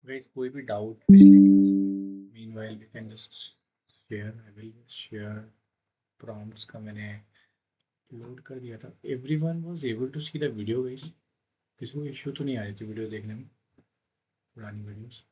Guys कोई भी doubt पिछले क्लास में meanwhile we can just share I will share prompts का मैंने लोड कर दिया था everyone was able to see the video guys किसी को इश्यू तो नहीं आ रही थी वीडियो देखने में पुरानी वीडियोस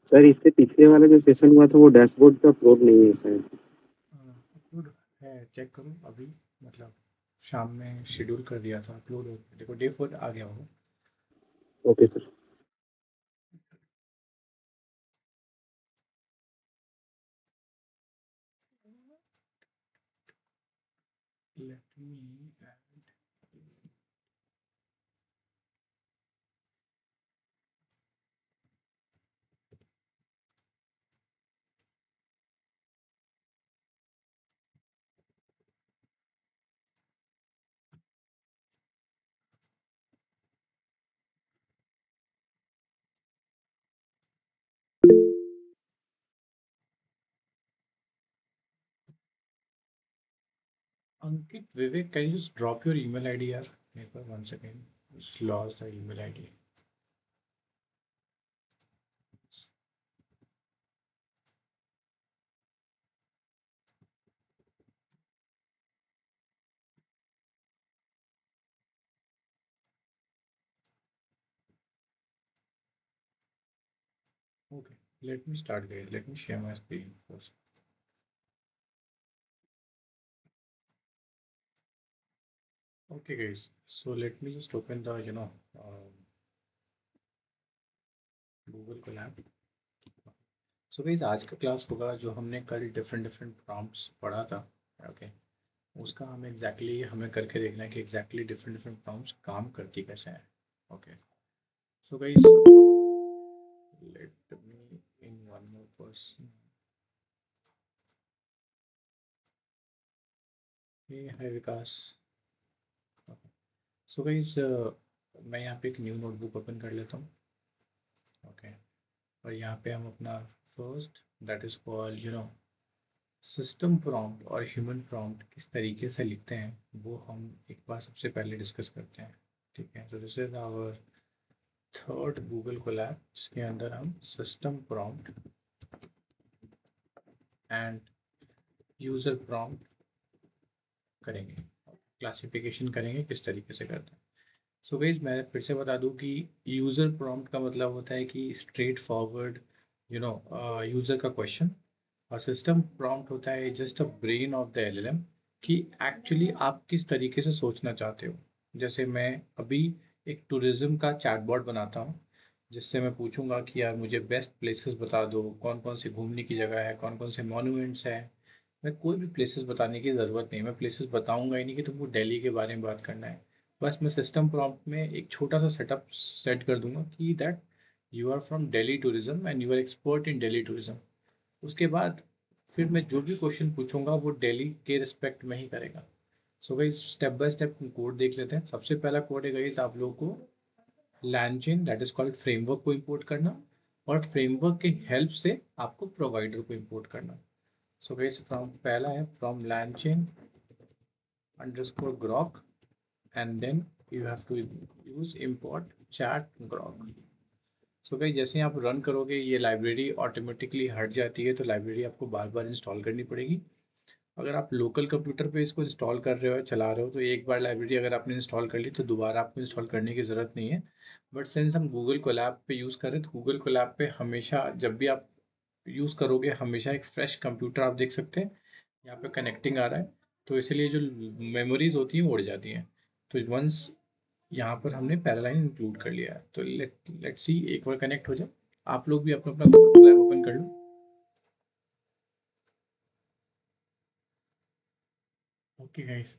सर इससे पिछले वाला जो सेशन हुआ था वो डैशबोर्ड पे अपलोड नहीं है सर। अपलोड है चेक करो अभी मतलब शाम में शेड्यूल कर दिया था अपलोड हो देखो डे 4 आ गया होगा okay sir. Let me Ankit Vivek can you just drop your email ID यार मेरे पास 1 second lost the email ID okay let me start guys let me share my screen first okay guys so let me just open the Google Colab so guys आज का class होगा जो हमने कल different prompts पढ़ा था okay उसका हमें हमें करके देखना है कि डिफरेंट प्रॉम्प्ट्स काम करती कैसे हैं okay so guys let me in one more person hey hi Vikas okay. so guys मैं यहाँ पे एक न्यू नोटबुक ओपन कर लेता हूँ ओके और यहाँ पे हम अपना first that is called system prompt और ह्यूमन प्रॉम्प्ट किस तरीके से लिखते हैं वो हम एक बार सबसे पहले डिस्कस करते हैं ठीक है तो this is our third Google Colab जिसके अंदर हम system prompt and user prompt करेंगे क्लासिफिकेशन करेंगे किस तरीके से करते हैं सो गाइस मैं फिर से बता दूं कि यूजर प्रॉम्प्ट का मतलब होता है कि स्ट्रेट फॉरवर्ड यूजर का क्वेश्चन और सिस्टम प्रॉम्प्ट होता है just a brain of the LLM कि एक्चुअली आप किस तरीके से सोचना चाहते हो जैसे मैं अभी एक टूरिज्म का चैटबॉट बनाता हूँ जिससे मैं पूछूंगा कि यार मुझे बेस्ट प्लेसेस बता दो कौन कौन से घूमने की जगह है कौन कौन से मॉन्यूमेंट्स हैं मैं कोई भी प्लेसेस बताने की ज़रूरत नहीं मैं प्लेसेस बताऊंगा ही नहीं कि तुमको दिल्ली के बारे में बात करना है बस मैं सिस्टम प्रॉम्प्ट में एक छोटा सा सेटअप सेट कर दूंगा कि that you are from Delhi tourism and you are expert in Delhi tourism उसके बाद फिर मैं जो भी क्वेश्चन पूछूंगा वो दिल्ली के रिस्पेक्ट में ही करेगा so guys step by step code देख लेते हैं सबसे पहला कोड है गाइस आप लोगों को लैंचेन दैट इज कॉल्ड फ्रेमवर्क को इंपोर्ट करना और फ्रेमवर्क के हेल्प से आपको प्रोवाइडर को इंपोर्ट करना सो गाइस फ्रॉम पहला है from LangChain underscore grok and then you have to use import chat grok सो भाई जैसे ही आप रन करोगे ये लाइब्रेरी ऑटोमेटिकली हट जाती है तो लाइब्रेरी आपको बार बार इंस्टॉल करनी पड़ेगी अगर आप लोकल कंप्यूटर पे इसको इंस्टॉल कर रहे हो चला रहे हो तो एक बार लाइब्रेरी अगर आपने इंस्टॉल कर ली तो दोबारा आपको इंस्टॉल करने की ज़रूरत नहीं है बट सिंस हम गूगल कोलैब पे यूज़ कर रहे हैं तो गूगल कोलैब पे हमेशा जब भी आप यूज़ करोगे हमेशा एक फ्रेश कंप्यूटर आप देख सकते हैं यहाँ पे कनेक्टिंग आ रहा है तो इसलिए जो मेमोरीज होती हैं वो उड़ जाती हैं तो वंस यहाँ पर हमने पैरालाइन इंक्लूड कर लिया है तो लेट सी एक बार कनेक्ट हो जाए आप लोग भी अपना अपना गूगल लैब ओपन कर लो ओके गाइस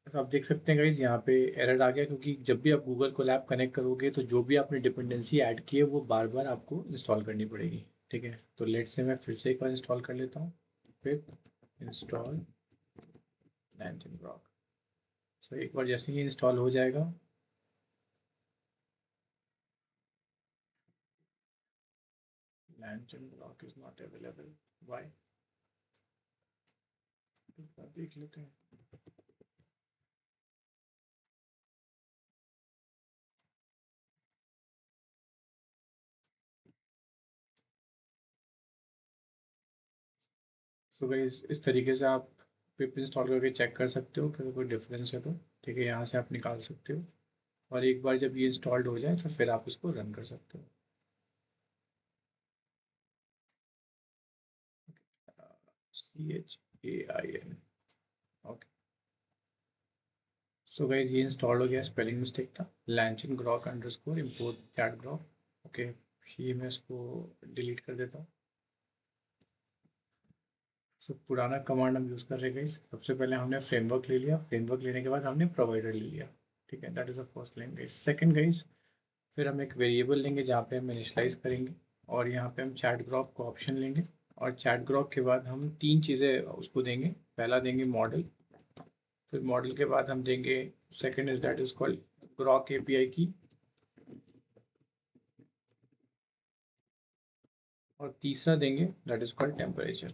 बस आप देख सकते हैं गाइस यहाँ पे एरर आ गया क्योंकि जब भी आप गूगल को लैब कनेक्ट करोगे तो जो भी आपने डिपेंडेंसी ऐड की है वो बार बार आपको इंस्टॉल करनी पड़ेगी ठीक है तो लेट से मैं फिर से एक बार इंस्टॉल कर लेता हूँ फिर इंस्टॉल लैंचन ब्लॉक सो एक बार जैसे ही इंस्टॉल हो जाएगा LangChain block is not available. Why? देख लेते हैं. सो गाइस इस तरीके से आप पिप इंस्टॉल करके चेक कर सकते हो कि कोई डिफरेंस है तो. ठीक है, यहाँ से आप निकाल सकते हो और एक बार जब ये इंस्टॉल्ड हो जाए तो फिर आप इसको रन कर सकते हो. CHAIN. ओके. सो गाइस ये इंस्टॉल हो गया. स्पेलिंग मिस्टेक था. LangChain grok underscore import chat Grok. Okay, ये मैं इसको डिलीट कर देता हूँ. सो पुराना कमांड हम यूज़ कर रहे हैं. सबसे पहले हमने फ्रेमवर्क ले लिया. फ्रेमवर्क लेने के बाद हमने प्रोवाइडर ले लिया. ठीक है, that is the first line guys. Second guys, फिर हम एक वेरिएबल लेंगे जहाँ पे हम इनिशलाइज करेंगे और यहाँ पे हम चैट ग्रॉक को ऑप्शन लेंगे और चैट ग्रॉक के बाद हम तीन चीज़ें उसको देंगे. पहला देंगे मॉडल, फिर मॉडल के बाद हम देंगे second is that is called Grok API की, और तीसरा देंगे that is called temperature.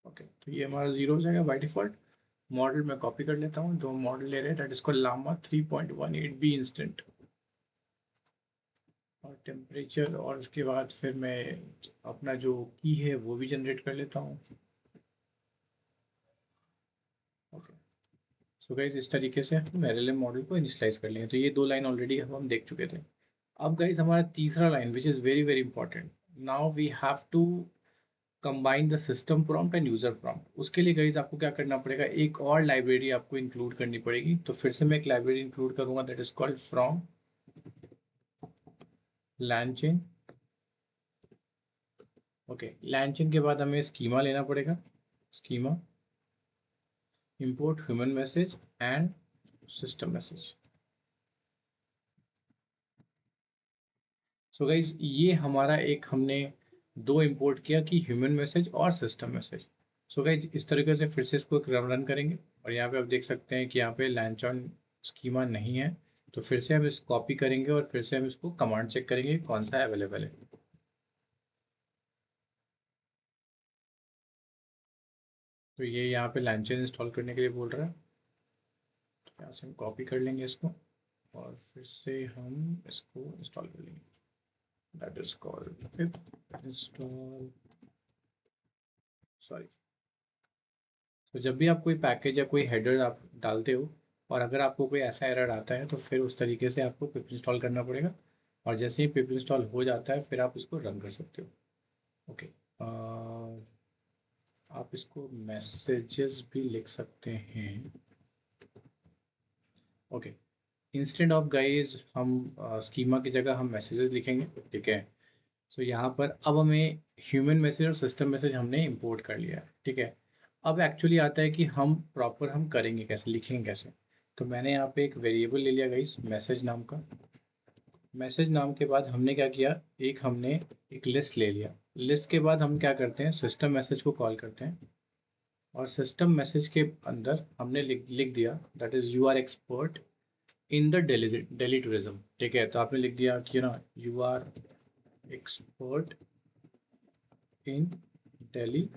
Okay, तो ये हमारा जीरो हो जाएगा बाय डिफॉल्ट. मॉडल मैं कॉपी कर लेता हूँ. दो मॉडल ले रहे हैं that is called Llama 3.18b instant और टेम्परेचर, और उसके बाद फिर मैं अपना जो की है वो भी जनरेट कर लेता हूँ. ओके, सो गाइज इस तरीके से हम एलएलएम मॉडल को इनिशियलाइज कर लेंगे. तो ये दो लाइन ऑलरेडी हम देख चुके थे. अब गाइज हमारा तीसरा line which is very very important. Now we have to combine the system prompt and user prompt. उसके लिए गाइज आपको क्या करना पड़ेगा, एक और लाइब्रेरी आपको इंक्लूड करनी पड़ेगी. तो फिर से मैं एक लाइब्रेरी इंक्लूड करूंगा that is called from LangChain. Okay, LangChain के बाद हमें स्कीमा लेना पड़ेगा. Schema import human message and system message. So guys ये हमारा एक हमने दो इंपोर्ट किया कि ह्यूमन मैसेज और सिस्टम मैसेज. सो गाइज इस तरीके से फिर से इसको रन करेंगे और यहाँ पे आप देख सकते हैं कि यहाँ पे LangChain स्कीमा नहीं है. तो फिर से हम इस कॉपी करेंगे और फिर से हम इसको कमांड चेक करेंगे कौन सा अवेलेबल है. तो ये यहाँ पे LangChain इंस्टॉल करने के लिए बोल रहा है. यहाँ से हम कॉपी कर लेंगे इसको और फिर से हम इसको इंस्टॉल कर लेंगे. That is called pip install. Sorry. तो जब भी आप कोई पैकेज या कोई हेडर आप डालते हो और अगर आपको कोई ऐसा एरर आता है तो फिर उस तरीके से आपको पिप इंस्टॉल करना पड़ेगा और जैसे ही पिप इंस्टॉल हो जाता है फिर आप इसको रन कर सकते हो. ओके, आप इसको मैसेजेस भी लिख सकते हैं. ओके, इंस्टेंट ऑफ गाइज हम स्कीमा की जगह हम मैसेजेस लिखेंगे. ठीक है, सो यहाँ पर अब हमें ह्यूमन मैसेज और सिस्टम मैसेज हमने इंपोर्ट कर लिया है. ठीक है, अब एक्चुअली आता है कि हम प्रॉपर हम करेंगे कैसे, लिखेंगे कैसे. तो मैंने यहाँ पे एक वेरिएबल ले लिया गाइस मैसेज नाम का. मैसेज नाम के बाद हमने क्या किया, एक हमने एक लिस्ट ले लिया. लिस्ट के बाद हम क्या करते हैं, सिस्टम मैसेज को कॉल करते हैं और सिस्टम मैसेज के अंदर हमने लिख दिया that is you are expert in the Delhi tourism. ठीक है, तो आपने लिख दिया कि ना you are expert in Delhi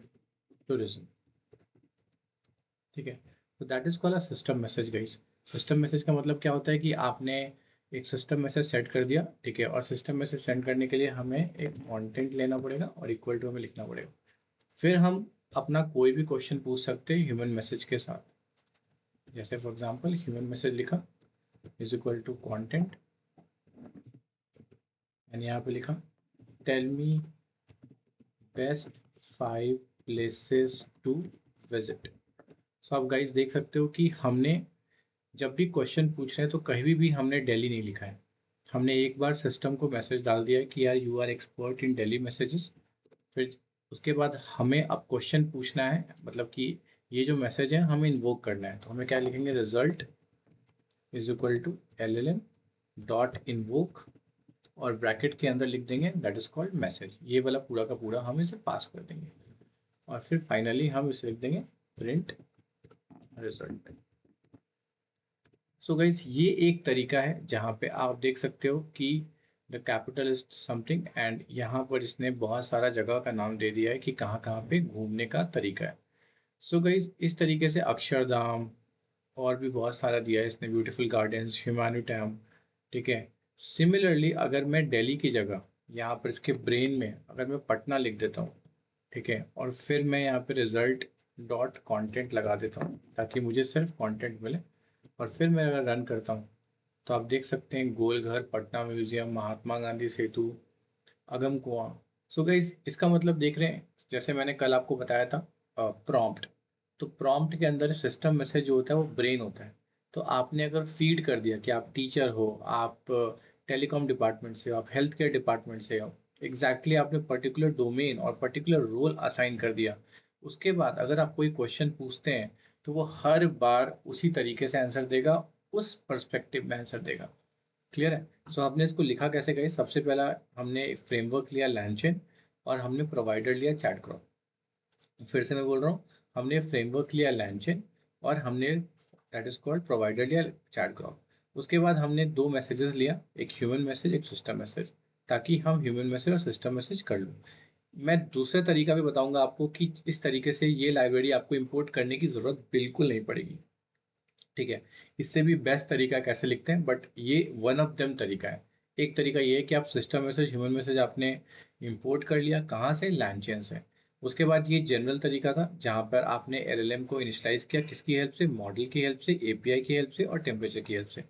tourism. ठीक है, तो that is called a system message guys. System message का मतलब क्या होता है कि आपने एक सिस्टम मैसेज सेट कर दिया. ठीक है, और सिस्टम मैसेज सेंड करने के लिए हमें एक कंटेंट लेना पड़ेगा और इक्वल टू हमें लिखना पड़ेगा. फिर हम अपना कोई भी क्वेश्चन पूछ सकते हैं ह्यूमन मैसेज के साथ. जैसे फॉर एग्जांपल ह्यूमन मैसेज लिखा is equal to content and यहाँ पे लिखा tell me best 5 places to visit. So आप गाइस देख सकते हो कि हमने जब भी क्वेश्चन पूछ रहे हैं तो कहीं भी हमने दिल्ली नहीं लिखा है. हमने एक बार सिस्टम को मैसेज डाल दिया है कि यार you are expert in Delhi messages. फिर उसके बाद हमें अब क्वेश्चन पूछना है, मतलब कि ये जो मैसेज है हमें इन्वोक करना है. तो हमें क्या लिखेंगे, result is equal to LLM dot invoke और ब्रैकेट के अंदर लिख देंगे दैट इज कॉल्ड मैसेज. ये वाला पूरा का पूरा हम इसे पास कर देंगे और फिर फाइनली हम इसे लिख देंगे प्रिंट रिजल्ट. सो गाइज ये एक तरीका है जहाँ पे आप देख सकते हो कि द कैपिटलिस्ट समथिंग, एंड यहाँ पर इसने बहुत सारा जगह का नाम दे दिया है कि कहाँ कहाँ पे घूमने का तरीका है। सो गाइस इस तरीके से अक्षरधाम और भी बहुत सारा दिया है इसने, ब्यूटीफुल गार्डन्स, ह्यूमैनिटैम, ठीक है। सिमिलरली अगर मैं दिल्ली की जगह यहाँ पर इसके ब्रेन में अगर मैं पटना लिख देता हूँ, ठीक है, और फिर मैं यहाँ पे रिजल्ट डॉट कंटेंट लगा देता हूँ ताकि मुझे सिर्फ कंटेंट मिले, और फिर मैं अगर रन करता हूँ तो आप देख सकते हैं गोलघर, पटना म्यूजियम, महात्मा गांधी सेतु, अगम कुआं। सो गाइस इसका मतलब देख रहे हैं, जैसे मैंने कल आपको बताया था प्रॉम्प्ट, तो प्रॉम्प्ट के अंदर सिस्टम मैसेज जो होता है वो ब्रेन होता है। तो आपने अगर फीड कर दिया कि आप टीचर हो, आप टेलीकॉम डिपार्टमेंट से हो, आप हेल्थ केयर डिपार्टमेंट से हो, एग्जैक्टली आपने पर्टिकुलर डोमेन और पर्टिकुलर रोल असाइन कर दिया, उसके बाद अगर आप कोई क्वेश्चन पूछते हैं तो वो हर बार उसी तरीके से आंसर देगा, उस पर्सपेक्टिव में आंसर देगा। क्लियर है? सो हमने इसको लिखा कैसे गए, सबसे पहला हमने फ्रेमवर्क लिया लैंचेन, और हमने प्रोवाइडर लिया चैटक्रॉप। फिर से मैं बोल रहा हूँ, हमने फ्रेमवर्क लिया लैंचेन और हमने दैट इज कॉल्ड प्रोवाइडर लिया चैटक्रॉप। उसके बाद हमने दो मैसेजेस लिया, एक ह्यूमन मैसेज, एक सिस्टम मैसेज, ताकि हम ह्यूमन मैसेज और सिस्टम मैसेज कर लूँ। मैं दूसरा तरीका भी बताऊंगा आपको कि इस तरीके से ये लाइब्रेरी आपको इंपोर्ट करने की जरूरत बिल्कुल नहीं पड़ेगी, ठीक है। इससे भी बेस्ट तरीका कैसे लिखते हैं, बट ये वन ऑफ देम तरीका है। एक तरीका ये है कि आप सिस्टम मैसेज, ह्यूमन मैसेज आपने इंपोर्ट कर लिया, कहाँ से, लैंचेन से। उसके बाद ये जनरल तरीका था जहाँ पर आपने एलएलएम को इनिशियलाइज किया, किसकी हेल्प से, मॉडल की हेल्प से, एपीआई की हेल्प से और टेम्परेचर की हेल्प से।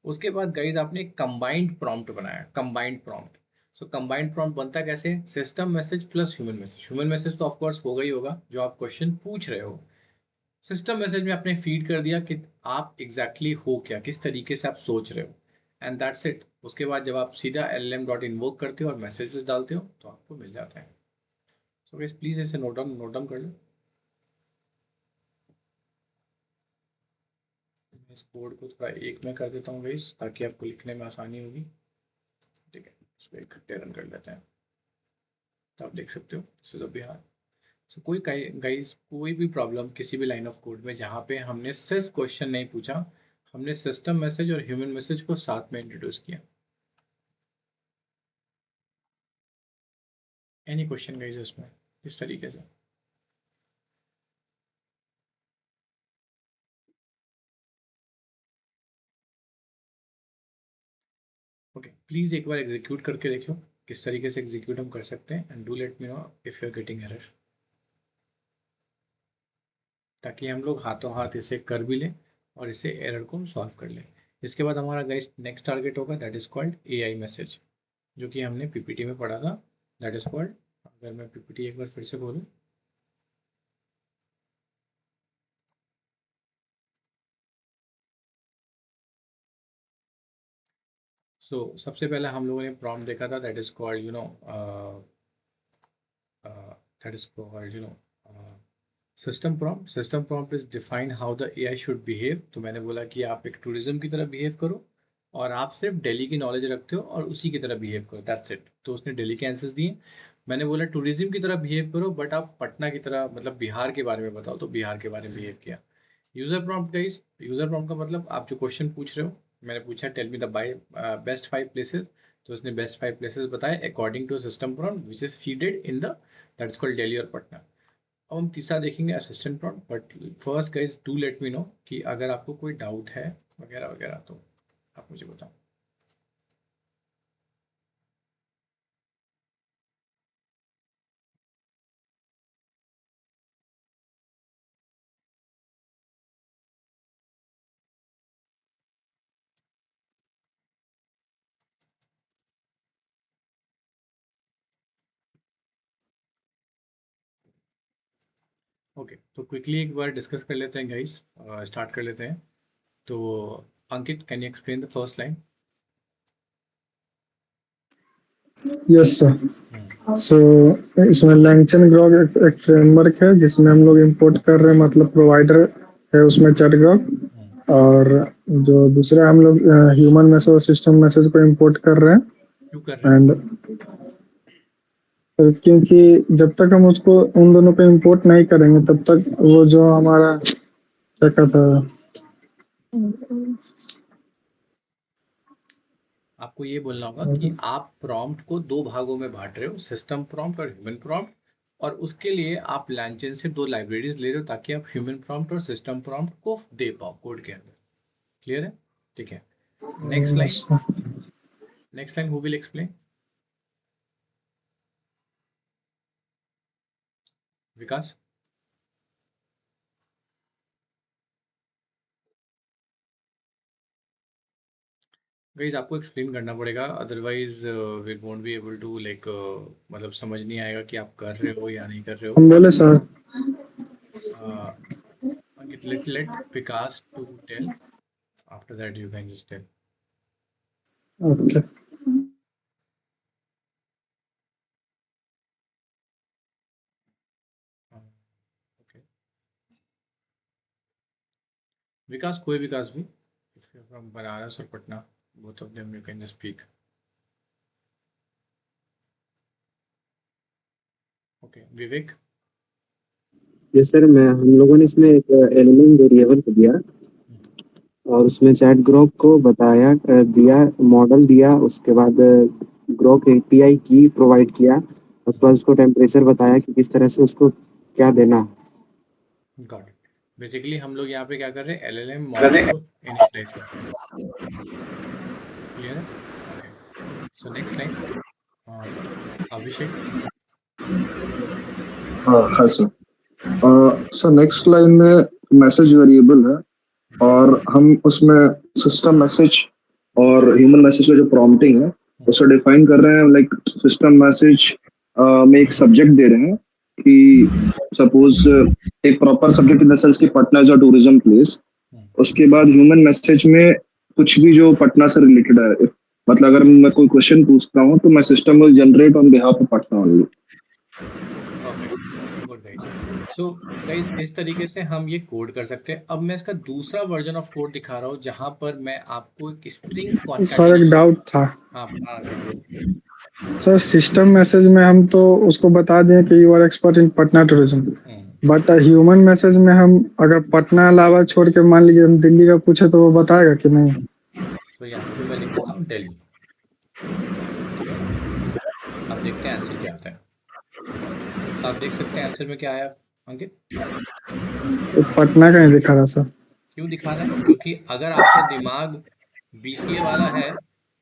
उसके बाद गाइज आपने कंबाइंड प्रॉम्प्ट बनाया, कंबाइंड प्रॉम्प्ट। सो कंबाइंड प्रॉम्प्ट बनता कैसे, system message plus human message. Human message तो ऑफकोर्स होगा ही होगा जो आप क्वेश्चन पूछ रहे हो, सिस्टम मैसेज में आपने फीड कर दिया कि आप एग्जैक्टली हो क्या, किस तरीके से आप सोच रहे हो, एंड दैट्स इट। उसके बाद जब आप सीधा एल डॉट इन्वोक करते हो और मैसेजेस डालते हो तो आपको मिल जाता है। सो गाइस प्लीज इसे नोट डाउन कर लो। मैं इस कोड को थोड़ा एक में कर देता हूँ गाइस ताकि आपको लिखने में आसानी होगी, ठीक है। इसको एक रन कर लेते हैं, तो आप देख सकते हो दिस इज अ बिहार। सो कोई गाइस कोई भी प्रॉब्लम किसी भी लाइन ऑफ कोड में जहाँ पे हमने सिर्फ क्वेश्चन नहीं पूछा, हमने सिस्टम मैसेज और ह्यूमन मैसेज को साथ में इंट्रोड्यूस किया। एनी क्वेश्चन गाइस इसमें इस तरीके से? ओके, प्लीज एक बार एग्जीक्यूट करके देखो किस तरीके से एग्जीक्यूट हम कर सकते हैं, and do let me know if you are getting error, ताकि हम लोग हाथों हाथ इसे कर भी लें और इसे एरर को हम सॉल्व कर लें। इसके बाद हमारा गाइस नेक्स्ट टारगेट होगा that is called AI message, जो कि हमने पीपीटी में पढ़ा था। दैट इज कॉल्ड, अगर मैं पीपीटी एक बार फिर से खोलूँ, सबसे पहले हम लोगों ने प्रॉम्प्ट देखा था that is called that is called system prompt. System prompt is define how the AI should behave. तो मैंने बोला कि आप एक टूरिज्म की तरह बिहेव करो और आप सिर्फ दिल्ली की नॉलेज रखते हो और उसी की तरह बिहेव करो, दैट्स इट। तो उसने दिल्ली के आंसर्स दिए। मैंने बोला टूरिज्म की तरह बिहेव करो बट आप पटना की तरह, मतलब बिहार के बारे में बताओ, तो बिहार के बारे में बिहेव किया। User prompt guys, user prompt का मतलब आप जो क्वेश्चन पूछ रहे हो, मैंने पूछा tell me the best 5 places, तो उसने बेस्ट 5 प्लेसेस बताए according to system prompt which is feeded in the that's called Delhi और पटना। अब हम तीसरा देखेंगे assistant prompt, but first guys do let me know कि अगर आपको कोई डाउट है वगैरह वगैरह तो आप मुझे बताओ। ओके, तो क्विकली एक बार डिस्कस कर लेते हैं गाइस, स्टार्ट कर लेते हैं। तो Ankit, can you explain the first line? Yes sir. So इसमें लैंगचन ग्रॉक एक फ्रेमवर्क है जिसमें हम लोग इंपोर्ट कर रहे हैं, मतलब प्रोवाइडर है उसमें चैट ग्रॉक, और जो दूसरा हम लोग ह्यूमन मैसेज और सिस्टम मैसेज को इंपोर्ट कर रहे क्यों कर रहे हैं। हैं? एंड क्योंकि जब तक हम उसको उन दोनों पे इंपोर्ट नहीं करेंगे तब तक वो जो हमारा क्या कहता है, आपको ये बोलना होगा कि आप प्रॉम्प्ट को दो भागों में बांट रहे हो, सिस्टम प्रॉम्प्ट और ह्यूमन प्रॉम्प्ट, और उसके लिए आप लैंचेन से दो लाइब्रेरीज ले रहे हो ताकि आप ह्यूमन प्रॉम्प्ट और सिस्टम प्रॉम्प्ट को दे पाओ कोड के अंदर। क्लियर है? ठीक है, next line. yes, sir. Next line, who will explain? Vikas? Guys आपको एक्सप्लेन करना पड़ेगा, otherwise we won't be able to like, मतलब समझ नहीं आएगा कि आप कर रहे हो या नहीं कर रहे हो। हम बोले sir. let Vikas to tell, after that you can just tell. Okay Okay, विकास, कोई विकास भी, if you're from Banaras or Patna, both of them you can just speak. Okay, Vivek? Yes sir, मैं हम लोगों ने इसमें एक एलिमेंट वेरिएबल को दिया और उसमें चैट ग्रोक को बताया, दिया मॉडल दिया, उसके बाद ग्रोक एपीआई की प्रोवाइड किया, उसके बाद उसको टेम्परेचर बताया कि किस तरह से उसको क्या देना है। Got it. बेसिकली हम लोग यहाँ पे क्या कर रहे हैं, एलएलएम मॉडल को इनिशियलाइज कर रहे हैं। क्लियर है? ओके, सो नेक्स्ट लाइन, अभिषेक। हाँ सर। सर नेक्स्ट लाइन में मैसेज वेरिएबल है और हम उसमें सिस्टम मैसेज और ह्यूमन मैसेज का जो प्रॉम्प्टिंग है उसे डिफाइन कर रहे हैं। लाइक सिस्टम मैसेज में एक सब्जेक्ट दे रहे हैं कि सपोज एक proper subject in the sense कि Patna is a tourism place. उसके बाद ह्यूमन मैसेज में कुछ भी जो पटना से रिलेटेड है, मतलब अगर मैं कोई क्वेश्चन पूछता हूँ तो मैं system will generate on behalf of Patna only. Good guys. So guys इस तरीके से हम ये कोड कर सकते हैं। अब मैं इसका दूसरा वर्जन ऑफ कोड दिखा रहा हूँ जहां पर मैं आपको एक स्ट्रिंग सर एक कॉन्कैटिनेशन। डाउट था हाँ सर। सिस्टम मैसेज में हम तो उसको बता दें कि you are expert in Patna tourism, but human message में हम अगर पटना अलावा छोड़ के मान लीजिए हम दिल्ली का पूछे तो वो बताएगा कि नहीं? तो यहाँ पे मैं लिख देता हूँ दिल्ली। ठीक है, अब देखते हैं आंसर क्या आता है। तो आप देख सकते हैं आंसर में क्या आया अंकित? तो पटना का ही दिखा रहा सर। क्यों दिखा रहा है? क्योंकि अगर आपका दिमाग बीसीए वाला है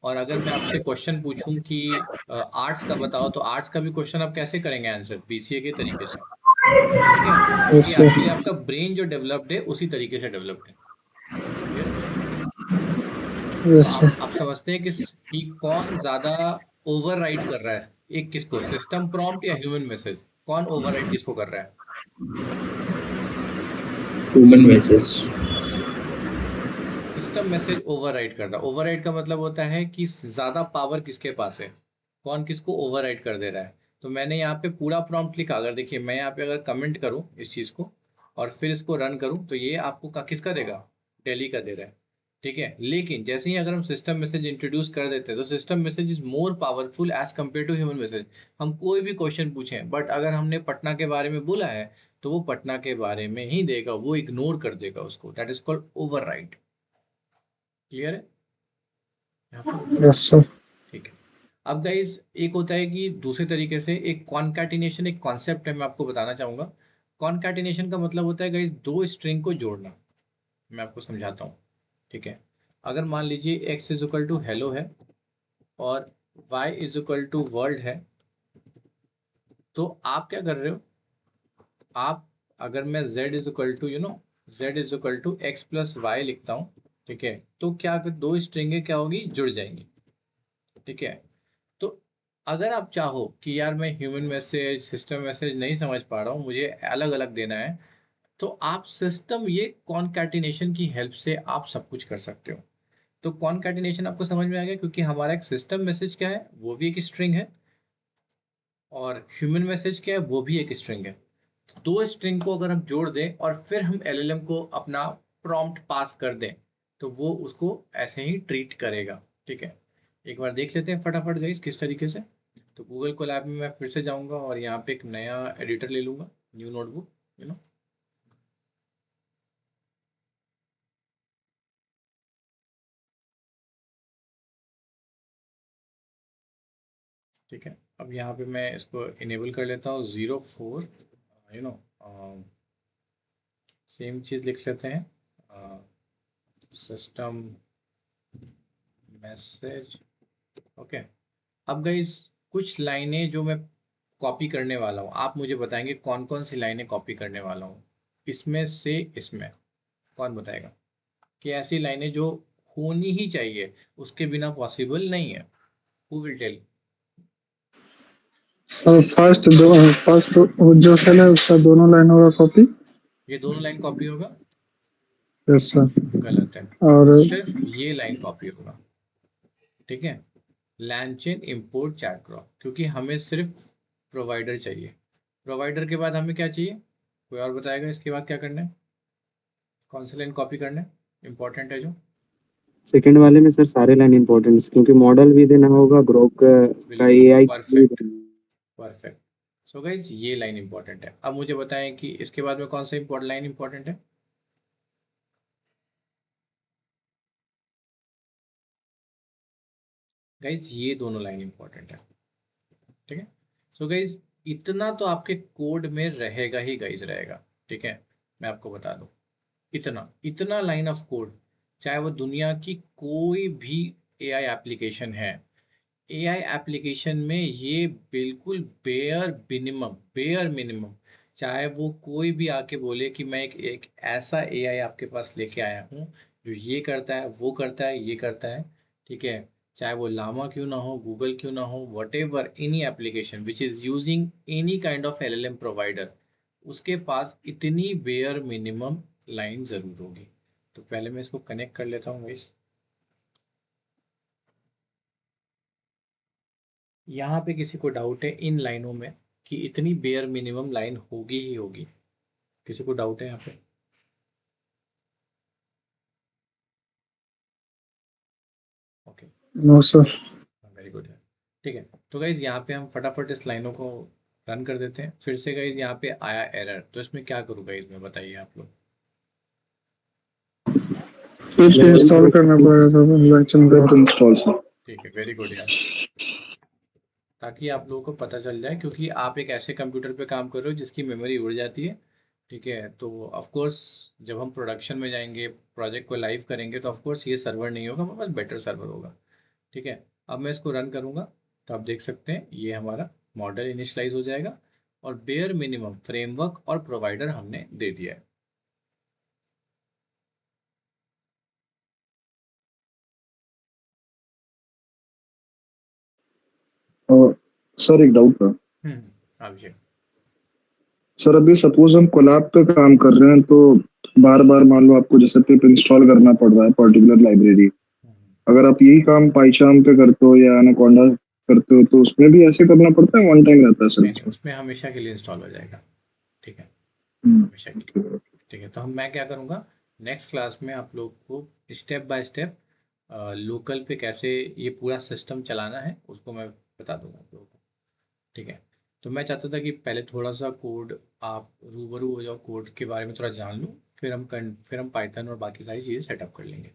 और अगर मैं आपसे क्वेश्चन पूछूं कि आर्ट्स का बताओ, तो आर्ट्स का भी क्वेश्चन आप कैसे करेंगे आंसर? बीसीए के तरीके से। ठीक है, क्योंकि सर एक्चुअली आपका ब्रेन जो डेवलप्ड है उसी तरीके से डेवलप्ड है। Clear है? तो यस सर। आप समझते हैं कि कौन ज्यादा ओवरराइड कर रहा है, एक किसको, सिस्टम प्रॉम्प्ट या ह्यूमन मैसेज? कौन ओवरराइड किसको कर रहा है? Human message. System message override कर रहा है। ओवरराइड का मतलब होता है कि ज्यादा पावर किसके पास है, कौन किसको ओवरराइड कर दे रहा है। तो मैंने यहाँ पे पूरा प्रॉम्प्ट लिखा, अगर देखिए मैं यहाँ पे अगर कमेंट करूँ इस चीज को और फिर इसको रन करूँ तो ये आपको किसका देगा? दिल्ली का दे रहा है। ठीक है, लेकिन जैसे ही अगर हम सिस्टम मैसेज इंट्रोड्यूस कर देते हैं तो system message is more powerful as compare to human message. हम कोई भी क्वेश्चन पूछें, बट अगर हमने पटना के बारे में बोला है तो वो पटना के बारे में ही देगा, वो इग्नोर कर देगा उसको। That is called override. Clear है यहाँ पे? Yes sir. ठीक है। अब गाइज एक होता है कि दूसरे तरीके से एक कॉन्कैटिनेशन, एक कॉन्सेप्ट है, मैं आपको बताना चाहूंगा। कॉन्कैटिनेशन का मतलब होता है गाइज दो स्ट्रिंग को जोड़ना। मैं आपको समझाता हूँ। ठीक है, अगर मान लीजिए x is equal to hello है और y is equal to world है, तो आप क्या कर रहे हो? आप, अगर मैं z is equal to z is equal to x plus y लिखता हूँ, ठीक है, तो क्या दो स्ट्रिंगें क्या होगी, जुड़ जाएंगी। ठीक है, तो अगर आप चाहो कि यार मैं ह्यूमन मैसेज सिस्टम मैसेज नहीं समझ पा रहा हूँ, मुझे अलग अलग देना है, तो आप सिस्टम ये कॉन्कैटिनेशन की हेल्प से आप सब कुछ कर सकते हो। तो कॉन्कैटिनेशन आपको समझ में आ गया, क्योंकि हमारा एक सिस्टम मैसेज क्या है, वो भी एक स्ट्रिंग है, और ह्यूमन मैसेज क्या है, वो भी एक स्ट्रिंग है। तो दो स्ट्रिंग को अगर हम जोड़ दें और फिर हम एलएलएम को अपना प्रॉम्प्ट पास कर दें तो वो उसको ऐसे ही ट्रीट करेगा। ठीक है, एक बार देख लेते हैं फटाफट गाइस किस तरीके से। तो गूगल कोलैब में मैं फिर से जाऊंगा और यहाँ पे एक नया एडिटर ले लूंगा, न्यू नोटबुक, ठीक है, अब यहाँ पे मैं इसको इनेबल कर लेता हूँ 04, यू नो सेम चीज़ लिख लेते हैं, सिस्टम मैसेज। ओके, अब गाइस कुछ लाइनें जो मैं कॉपी करने वाला हूँ, आप मुझे बताएंगे कौन कौन सी लाइनें कॉपी करने वाला हूँ इसमें से। इसमें कौन बताएगा कि ऐसी लाइनें जो होनी ही चाहिए, उसके बिना पॉसिबल नहीं है? Who will tell? फर्स्ट जो सेल है उसका दोनों लाइन होगा कॉपी। ये दोनों लाइन कॉपी होगा? Yes sir. गलत है, और सिर्फ ये लाइन कॉपी होगा। ठीक है, लैंचेन इंपोर्ट चैट ग्रॉक, क्योंकि हमें सिर्फ प्रोवाइडर चाहिए। प्रोवाइडर के बाद हमें क्या चाहिए? कोई और बताएगा इसके बाद क्या करना है? कौन सी लाइन कॉपी करना है इंपॉर्टेंट है जो? सेकंड वाले में सर सारे लाइन इंपॉर्टेंट, क्योंकि मॉडल भी देना होगा, ग्रोक का बिल्कुल, AI perfect perfect. So guys ये लाइन इंपॉर्टेंट है। अब मुझे बताएं कि इसके बाद में कौन सा इंपॉर्टेंट लाइन इंपॉर्टेंट है? गाइज ये दोनों लाइन इंपॉर्टेंट है। ठीक है, सो गाइज इतना तो आपके कोड में रहेगा ही गाइज, रहेगा। ठीक है, मैं आपको बता दूं, इतना इतना लाइन ऑफ कोड, चाहे वो दुनिया की कोई भी एआई एप्लीकेशन है, एआई एप्लीकेशन में ये बिल्कुल बेयर मिनिमम, चाहे वो कोई भी आके बोले कि मैं एक ऐसा एआई आपके पास लेके आया हूँ जो ये करता है, वो करता है, ये करता है। ठीक है, चाहे वो लामा क्यों ना हो, गूगल क्यों ना हो, what ever any application which is using any kind of LLM provider, उसके पास इतनी बेयर मिनिमम लाइन जरूर होगी। तो पहले मैं इसको कनेक्ट कर लेता हूँ गाइस। यहाँ पे किसी को डाउट है इन लाइनों में कि इतनी बेयर मिनिमम लाइन होगी ही होगी? किसी को डाउट है यहाँ पे? Okay, no sir. Very good है। ठीक है, तो गाइज यहाँ पे हम फटाफट इस लाइनों को रन कर देते हैं। फिर से गाइज यहाँ पे आया एरर, तो इसमें क्या करूँ गाइज, में बताइए आप लोग। फिर से इंस्टॉल करना पड़ेगा सर लैंचन ग्रॉक। Install sir. ठीक है, वेरी गुड यार, ताकि आप लोगों को पता चल जाए, क्योंकि आप एक ऐसे कंप्यूटर पे काम कर रहे हो जिसकी मेमोरी उड़ जाती है। ठीक है, तो ऑफ कोर्स जब हम प्रोडक्शन में जाएंगे, प्रोजेक्ट को लाइव करेंगे, तो ऑफ कोर्स ये सर्वर नहीं होगा, हमारे पास बेटर सर्वर होगा। ठीक है, अब मैं इसको रन करूंगा, तो आप देख सकते हैं ये हमारा मॉडल इनिशियलाइज हो जाएगा और बेयर मिनिमम फ्रेमवर्क और प्रोवाइडर हमने दे दिया है। सर एक डाउट था अभिषेक। सर, अभी सपोज हम कोलैब पे काम कर रहे हैं तो बार बार मान लो आपको जैसे पिप इंस्टॉल करना पड़ रहा है पर्टिकुलर लाइब्रेरी, अगर आप यही काम पाइचाम पे करते हो या एनाकोंडा करते हो तो उसमें भी ऐसे करना पड़ता है, वन टाइम रहता है नहीं सर? नहीं, उसमें हमेशा के लिए इंस्टॉल हो जाएगा। ठीक है, हमेशा के लिए। हम्म, ठीक है, तो हम मैं क्या करूँगा, नेक्स्ट क्लास में आप लोग को स्टेप बाय स्टेप लोकल पे कैसे ये पूरा सिस्टम चलाना है उसको मैं बता दूंगा आप लोगों को। ठीक है, तो मैं चाहता था कि पहले थोड़ा सा कोड आप रूबरू हो जाओ, कोड के बारे में थोड़ा जान लूँ, फिर हम पाइथन और बाकी सारी चीज़ें सेटअप कर लेंगे।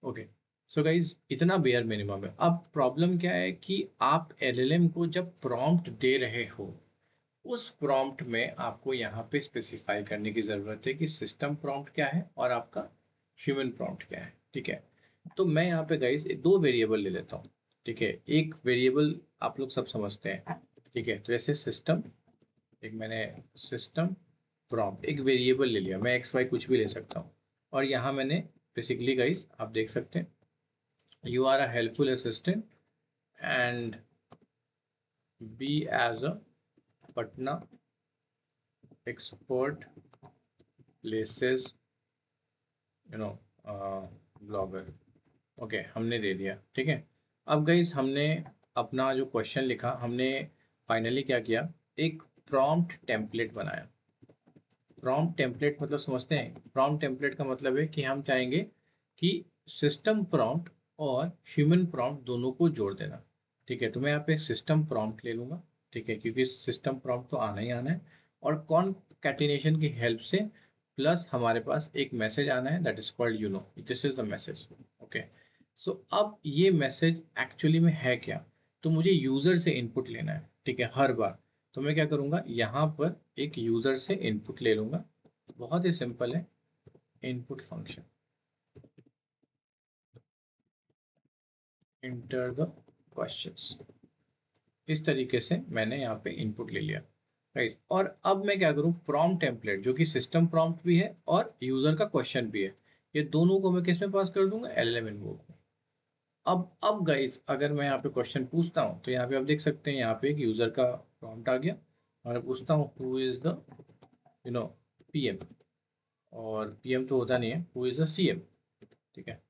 ओके, सो गाइज इतना बेयर मिनिमम है। अब प्रॉब्लम क्या है कि आप एलएलएम को जब प्रॉम्प्ट दे रहे हो, उस प्रॉम्प्ट में आपको यहाँ पे स्पेसिफाई करने की ज़रूरत है कि सिस्टम प्रॉम्प्ट क्या है और आपका ह्यूमन प्रॉम्प्ट क्या है। ठीक है, तो मैं यहाँ पे गाइज दो वेरिएबल ले लेता हूँ। ठीक है, एक वेरिएबल आप लोग सब समझते हैं। ठीक है, तो जैसे सिस्टम, एक मैंने सिस्टम प्रॉम्प्ट एक वेरिएबल ले लिया, मैं एक्स वाई कुछ भी ले सकता हूँ। और यहाँ मैंने बेसिकली गाइज आप देख सकते हैं, you are a helpful assistant and be as a Patna expert places you know blogger. Okay, हमने दे दिया। ठीक है, अब गाइज हमने अपना जो क्वेश्चन लिखा, हमने फाइनली क्या किया, एक प्रॉम्प्ट टेम्पलेट बनाया। प्रॉम्प्ट टेम्पलेट मतलब समझते हैं? प्रॉम्प्ट टेम्पलेट का मतलब है कि हम चाहेंगे कि सिस्टम प्रॉम्प्ट और ह्यूमन प्रॉम्प्ट दोनों को जोड़ देना। ठीक है, तो मैं यहाँ पे सिस्टम प्रॉम्प्ट ले लूंगा। ठीक है, क्योंकि सिस्टम प्रॉम्प्ट तो आना ही आना है, और कॉनकैटिनेशन की हेल्प से प्लस हमारे पास एक मैसेज आना है, that is called you know, this is the message. Okay, so अब ये मैसेज एक्चुअली में है क्या? तो मुझे यूजर से इनपुट लेना है, ठीक है, हर बार। तो मैं क्या करूंगा, यहाँ पर एक यूजर से इनपुट ले लूंगा, बहुत ही सिंपल है, input function, enter the questions. इस तरीके से मैंने यहाँ पे इनपुट ले लिया, राइट। और अब मैं क्या करूँ, प्रॉम्प्ट टेम्पलेट जो कि सिस्टम प्रॉम्प्ट भी है और यूजर का क्वेश्चन भी है, ये दोनों को मैं किस में पास कर दूंगा, एलएलएम इन्वोक में। अब गाइस अगर मैं यहाँ पे क्वेश्चन पूछता हूँ तो यहाँ पे आप देख सकते हैं, यहाँ पे एक यूजर का प्रॉम्प्ट आ गया और मैं पूछता हूँ who is the you know PM, और पीएम तो होता नहीं है, हु इज द सीएम, ठीक है।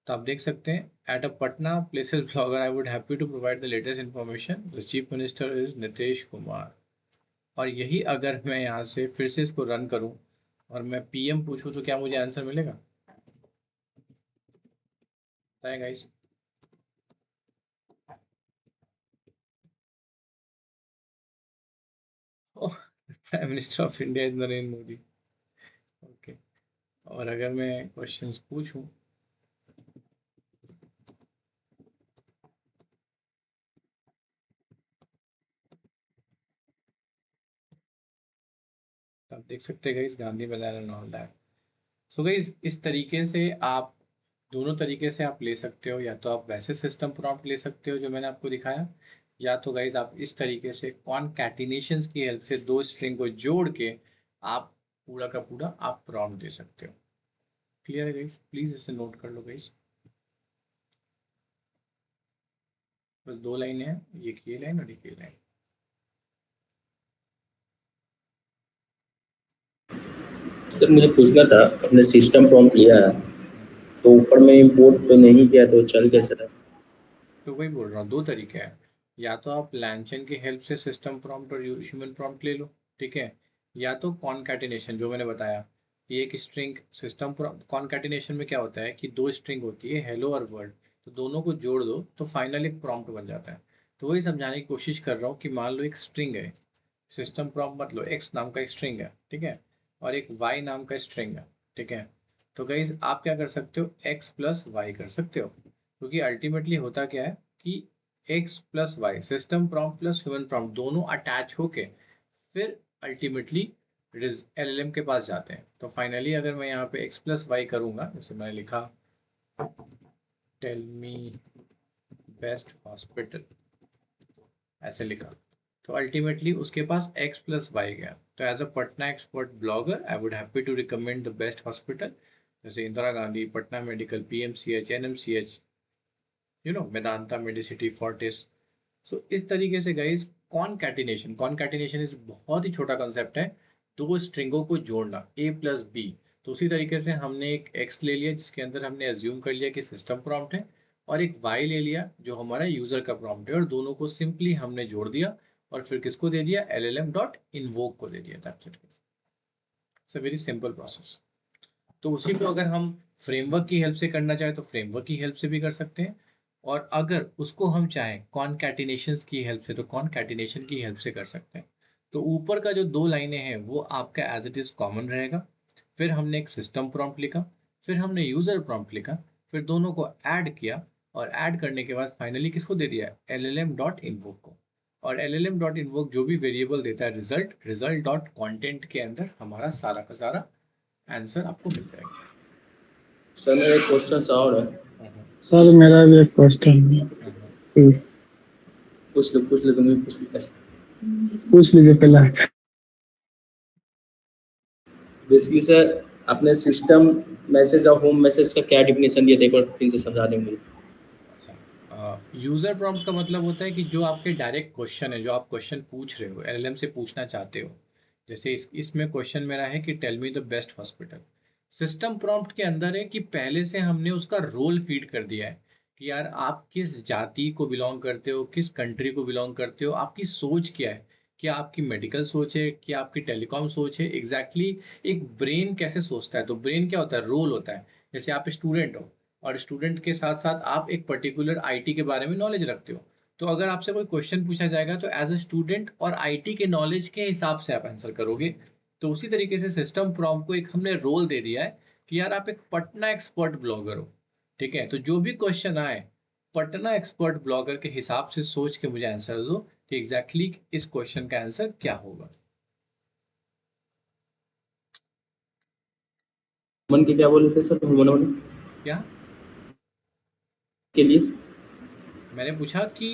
तो आप देख सकते हैं, at a Patna places blogger I would happy to provide the latest information, the chief minister is Nitish Kumar. और यही अगर मैं यहाँ से फिर से इसको रन करूँ और मैं पीएम पूछूं तो क्या मुझे आंसर मिलेगा, बताएं guys. Prime minister of India is Narendra Modi, okay. और अगर मैं क्वेश्चंस पूछूं, तो आप देख सकते हैं गाइस, गांधी मैदान and all that. So guys इस तरीके से आप दोनों तरीके से आप ले सकते हो, या तो आप वैसे सिस्टम प्रॉम्प्ट ले सकते हो जो मैंने आपको दिखाया, या तो गाइस आप इस तरीके से कॉनकैटिनेशंस की हेल्प से दो स्ट्रिंग को जोड़ के आप पूरा का पूरा आप प्रॉम्प्ट दे सकते हो। क्लियर है गाइस, प्लीज इसे नोट कर लो गाइस। बस दो लाइनें हैं, एक ये लाइन और एक ये लाइन। सर मुझे पूछना था, अपने सिस्टम प्रॉम्प्ट लिया है तो ऊपर में इंपोर्ट तो नहीं किया तो चल कैसे रहा? तो वही बोल रहा हूँ, दो तरीके हैं, या तो आप लैंचन की हेल्प से सिस्टम प्रॉम्प्ट और ह्यूमन प्रॉम्प्ट ले लो, ठीक है, या तो कॉनकैटिनेशन जो मैंने बताया कि एक स्ट्रिंग सिस्टम कॉनकैटिनेशन में क्या होता है कि दो स्ट्रिंग होती है, हेलो और वर्ड, तो दोनों को जोड़ दो तो फाइनल एक प्रॉम्प्ट बन जाता है। तो वही समझाने की कोशिश कर रहा हूँ कि मान लो एक स्ट्रिंग है, सिस्टम प्रॉम्प्ट मत लो, एक्स नाम का स्ट्रिंग है, ठीक है, और एक वाई नाम का स्ट्रिंग है, ठीक है। तो गाइस आप क्या कर सकते हो, एक्स प्लस वाई कर सकते हो, क्योंकि अल्टीमेटली होता क्या है कि x plus y system prompt plus human prompt दोनों अटैच होके फिर अल्टीमेटली एलएलएम के पास जाते हैं। तो फाइनली अगर मैं यहाँ पे एक्स प्लस वाई करूंगा, जैसे मैंने लिखा टेल मी बेस्ट हॉस्पिटल, ऐसे लिखा, तो अल्टीमेटली उसके पास x प्लस वाई गया। तो as a Patna expert blogger I would happy to recommend the best hospital, जैसे Indira Gandhi, Patna medical, PMCH, NMCH, Medanta, Medicity, Fortis. So इस तरीके से गाइस कॉनकैटिनेशन इज बहुत ही छोटा कंसेप्ट है, दो स्ट्रिंगों को जोड़ना a प्लस बी। तो उसी तरीके से हमने एक x ले लिया जिसके अंदर हमने एज्यूम कर लिया कि सिस्टम प्रॉम्प्ट है, और एक y ले लिया जो हमारा यूजर का प्रॉम्प्ट है, और दोनों को सिंपली हमने जोड़ दिया और फिर किसको दे दिया, एलएलएम डॉट इन्वोक को दे दिया। That's it, it's a very simple process. तो उसी को अगर हम फ्रेमवर्क की हेल्प से करना चाहें तो फ्रेमवर्क की हेल्प से भी कर सकते हैं, और अगर उसको हम चाहें कॉनकैटिनेशंस की हेल्प से तो कॉनकैटिनेशन की हेल्प से कर सकते हैं। तो ऊपर का जो दो लाइनें हैं वो आपका एज इट इज कॉमन रहेगा, फिर हमने एक सिस्टम प्रॉम्प्ट लिखा, फिर हमने यूजर प्रॉम्प्ट लिखा, फिर दोनों को ऐड किया, और ऐड करने के बाद फाइनली किसको दे दिया, एलएलएम डॉट इन्वोक को। और एलएलएम डॉट इन्वोक जो भी वेरिएबल देता है रिजल्ट डॉट कंटेंट के अंदर हमारा सारा का सारा आंसर आपको मिल जाएगा। सर मेरा एक क्वेश्चन और है। सर मेरा भी एक क्वेश्चन है। पूछ लो तुम भी पूछ लो। पूछ लीजिए पहले। बेसिकली सर अपने सिस्टम मैसेज और होम मैसेज का क्या डिफिनेशन दिया था, एक बार फिर से समझा दें मुझे। यूजर प्रॉम्प्ट का मतलब होता है कि जो आपके डायरेक्ट क्वेश्चन है, जो आप क्वेश्चन पूछ रहे हो, एलएलएम से पूछना चाहते हो। जैसे इसमें क्वेश्चन मेरा है कि tell me the best hospital. System prompt के अंदर है कि पहले से हमने उसका रोल फीड कर दिया है कि यार आप किस जाति को बिलोंग करते हो, किस कंट्री को बिलोंग करते हो, आपकी सोच क्या है, क्या आपकी मेडिकल सोच है, क्या आपकी टेलीकॉम सोच है, एग्जैक्टली एक ब्रेन कैसे सोचता है। तो ब्रेन क्या होता है, रोल होता है। जैसे आप स्टूडेंट हो और स्टूडेंट के साथ साथ आप एक पर्टिकुलर आईटी के बारे में नॉलेज रखते हो, तो अगर आपसे कोई क्वेश्चन पूछा जाएगा तो एज अ स्टूडेंट और आईटी के नॉलेज के हिसाब से आप आंसर करोगे। तो उसी तरीके से सिस्टम प्रॉम्प्ट को एक हमने रोल दे दिया है कि यार आप एक पटना एक्सपर्ट ब्लॉगर हो, ठीक है, तो जो भी क्वेश्चन आए पटना एक्सपर्ट ब्लॉगर के हिसाब से सोच के मुझे आंसर दो कि एग्जैक्टली इस क्वेश्चन का आंसर क्या होगा। ह्यूमन के क्या बोले थे सर, ह्यूमन क्या के लिए? मैंने पूछा कि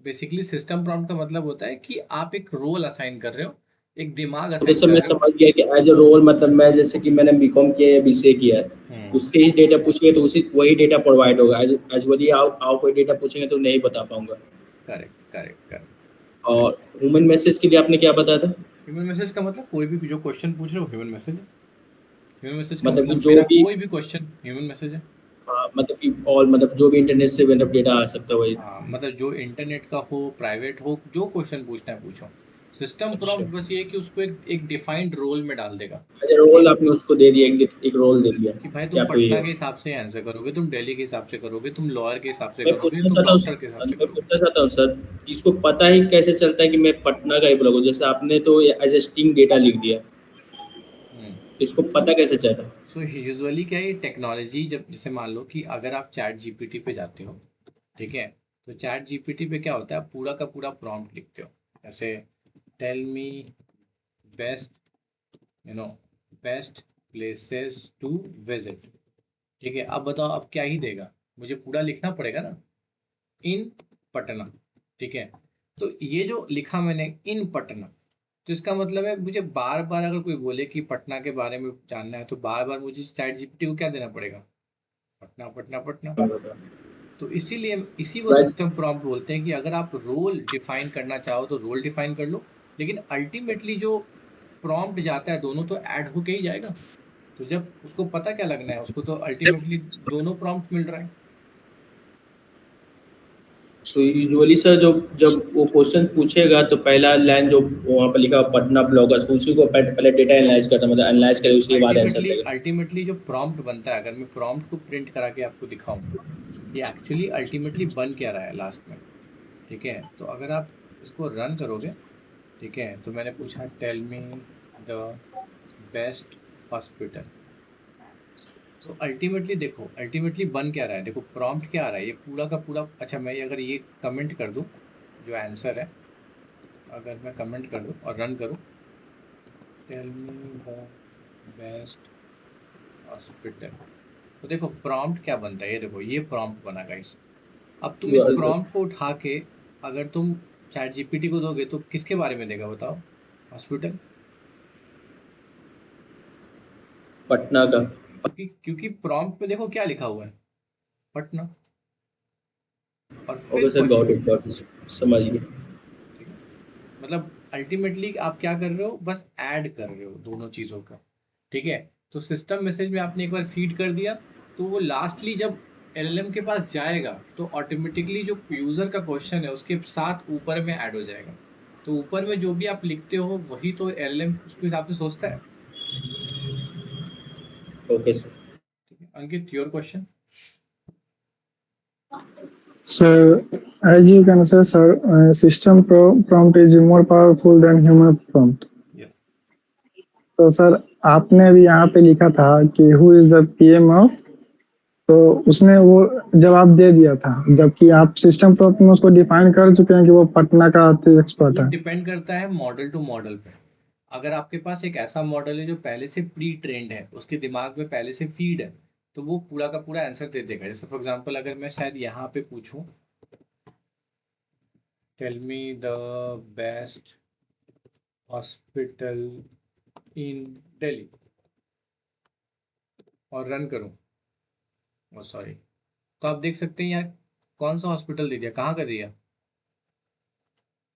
बेसिकली सिस्टम प्रॉम्प्ट का मतलब होता है कि आप एक रोल असाइन कर रहे हो, एक दिमाग तो असाइन सर कर मैं रहे हो। समझ गया कि एज अ रोल मतलब मैं जैसे कि मैंने बीकॉम किया है या बीसीए किया है, उससे ही डेटा पूछेंगे तो उसी वही डेटा प्रोवाइड होगा। एज वही आप कोई डेटा पूछेंगे तो नहीं बता पाऊंगा। Correct correct correct. और ह्यूमन मैसेज के लिए आपने क्या बताया था? ह्यूमन मैसेज का मतलब कोई भी जो क्वेश्चन पूछ रहे हो ह्यूमन मैसेज है। ह्यूमन मैसेज का मतलब कि मतलब जो मेरा भी, कोई भी क्वेश्चन ह्यूमन मैसेज है। हाँ, मतलब कि और मतलब जो भी इंटरनेट से मतलब डेटा आ सकता है वही। हाँ मतलब जो इंटरनेट का हो, प्राइवेट हो, जो क्वेश्चन पूछना है पूछो। सिस्टम अच्छा, प्रॉम्प्ट बस ये है कि उसको एक डिफाइंड रोल में डाल देगा एज अ कि रोल आपने उसको दे दिया, एक रोल दे दिया भाई कि तुम आपको ये पटना के हो। हिसाब से आंसर करोगे, तुम दिल्ली के हिसाब से करोगे, तुम लॉयर के हिसाब से मैं करोगे, पूछना तुम चाहता डॉक्टर के हिसाब हूँ से मैं करोगे। पूछना चाहता हूँ सर, इसको पता ही कैसे चलता है कि मैं पटना का ही ब्लॉग हूँ? जैसे आपने तो एज ए स्ट्रिंग डेटा लिख दिया, हम्म। इसको पता कैसे चला? सो यूजुअली क्या है टेक्नोलॉजी, जब जैसे मान लो कि अगर आप चैट जीपीटी पे जाते हो, ठीक है, तो चैट जीपीटी पे क्या होता है, आप पूरा का पूरा प्रॉम्प्ट लिखते हो, जैसे tell me best you know best places to visit. ठीक है, अब बताओ अब क्या ही देगा, मुझे पूरा लिखना पड़ेगा ना, इन पटना। ठीक है, तो ये जो लिखा मैंने इन पटना, तो इसका मतलब है मुझे बार बार अगर कोई बोले कि पटना के बारे में जानना है तो बार बार मुझे चैट जीपीटी को क्या देना पड़ेगा, पटना पटना पटना। तो इसीलिए इसी को बस सिस्टम प्रॉम्प्ट बोलते हैं कि अगर आप रोल डिफाइन करना चाहो तो रोल डिफाइन कर लो, लेकिन अल्टीमेटली जो प्रॉम्प्ट जाता है दोनों तो ऐड होके ही जाएगा। तो जब उसको पता क्या लगना है, उसको तो अल्टीमेटली दोनों प्रॉम्प्ट मिल रहा है। तो यूजुअली सर जो जब वो क्वेश्चन पूछेगा तो पहला लाइन जो वहाँ पर लिखा पटना ब्लॉगर्स, उसी को पहले डेटा एनालाइज करता, मतलब एनालाइज करे उसके बाद आंसर अल्टीमेटली देगा। अल्टीमेटली जो प्रॉम्प्ट बनता है, अगर मैं प्रॉम्प्ट को प्रिंट करा के आपको दिखाऊं, ये एक्चुअली अल्टीमेटली बन क्या रहा है लास्ट में। ठीक है, तो अगर आप इसको रन करोगे, ठीक है, तो मैंने पूछा tell me the best hospital, तो अल्टीमेटली देखो अल्टीमेटली बन क्या रहा है, देखो प्रॉम्प्ट क्या आ रहा है, ये पूरा का पूरा। अच्छा मैं अगर ये कमेंट कर दूं जो आंसर है, अगर मैं कमेंट कर दूं और रन करूं, tell me the best hospital, तो देखो प्रॉम्प्ट क्या बनता है, ये देखो ये प्रॉम्प्ट बना गाइस। अब तुम इस प्रॉम्प्ट को उठा के अगर तुम चैट जीपीटी को दोगे तो किसके बारे में देगा बताओ, हॉस्पिटल। पटना का। क्योंकि प्रॉम्प्ट में देखो क्या लिखा हुआ है, पटना, और ओके फिर sir, got question. It, got it, समझ गए। ठीक है, मतलब अल्टीमेटली आप क्या कर रहे हो, बस ऐड कर रहे हो दोनों चीजों का। ठीक है, तो सिस्टम मैसेज में आपने एक बार फीड कर दिया, तो वो लास्टली जब एलएलएम के पास जाएगा तो ऑटोमेटिकली जो यूजर का क्वेश्चन है उसके साथ ऊपर में ऐड हो जाएगा। तो ऊपर में जो भी आप लिखते हो वही तो एलएलएम उसके हिसाब से सोचता है। Okay sir. ठीक है, Ankit your question. So, as you can say, sir, system prompt is more powerful than human prompt. Yes. तो सर आपने भी यहाँ पे लिखा था कि who is the PM of, तो उसने वो जवाब दे दिया था, जबकि आप सिस्टम प्रॉम्प्ट में उसको डिफाइन कर चुके हैं कि वो पटना का एक्सपर्ट वो है। डिपेंड करता है मॉडल टू मॉडल पे। अगर आपके पास एक ऐसा मॉडल है जो पहले से प्री ट्रेंड है, उसके दिमाग में पहले से फीड है, तो वो पूरा का पूरा आंसर दे देगा। जैसे फॉर एग्जांपल अगर मैं शायद यहाँ पे पूछूं tell me the best hospital in Delhi और रन करूं, ओ सॉरी, तो आप देख सकते हैं यहाँ कौन सा हॉस्पिटल दे दिया, कहाँ का दिया,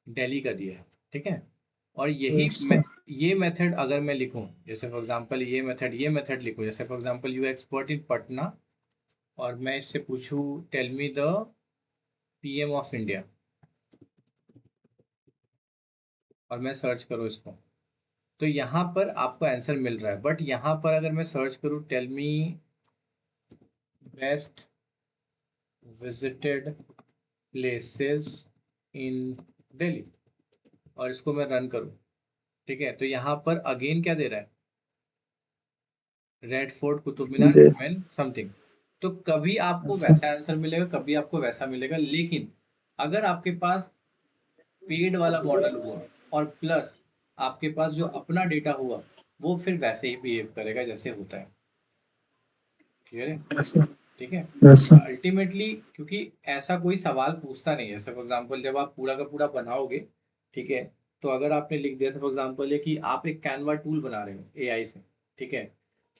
दिल्ली का दिया है। ठीक है, और ये मेथड अगर मैं लिखूं, जैसे फॉर एग्जांपल ये मेथड लिखूं, जैसे for example you expert in Patna, और मैं इससे पूछूं tell me the PM of India, और मैं सर्च करूं इसको, तो यहाँ पर आपको आंसर मिल रहा है। बट यहाँ पर अगर मैं सर्च करूं tell me best visited places in Delhi, और इसको मैं रन करूं, ठीक है, तो यहाँ पर अगेन क्या दे रहा है, रेड फोर्ट, कुतुब मीनार, जी। Women something. तो कभी आपको अच्छा वैसा आंसर मिलेगा, कभी आपको वैसा मिलेगा। लेकिन अगर आपके पास पेड वाला मॉडल हुआ और प्लस आपके पास जो अपना डेटा हुआ, वो फिर वैसे ही बिहेव करेगा जैसे होता है। क्लियर है? ऐसा ठीक है। ऐसा अल्टीमेटली क्योंकि ऐसा कोई सवाल पूछता नहीं है। फॉर एग्जांपल जब आप पूरा का पूरा बनाओगे, ठीक है, तो अगर आपने लिख दिया फॉर एग्जांपल है कि आप एक कैनवा टूल बना रहे हो एआई से, ठीक है,